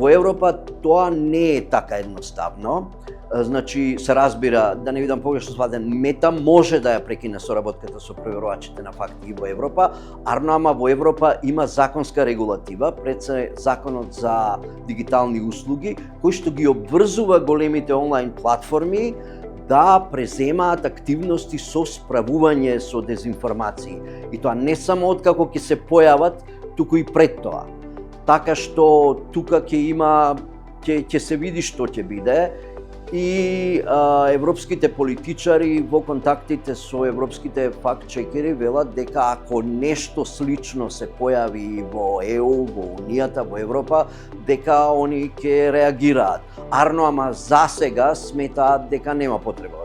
во Европа тоа не е така едноставно. Значи, се разбира, да не видам погрешно сватен, Мета може да ја прекине соработката со проверувачите на факти и во Европа, ама во Европа има законска регулатива, пред се законот за дигитални услуги, кој што ги обврзува големите онлайн платформи да преземаат активности со справување со дезинформации. И тоа не само откако ќе се појават, туку и пред тоа. Така што тука ќе се види што ќе биде. И европските политичари во контактите со европските факт-чекери велат дека ако нешто слично се појави во ЕУ, во Унијата, во Европа, дека они ќе реагираат. Ама за сега сметаат дека нема потреба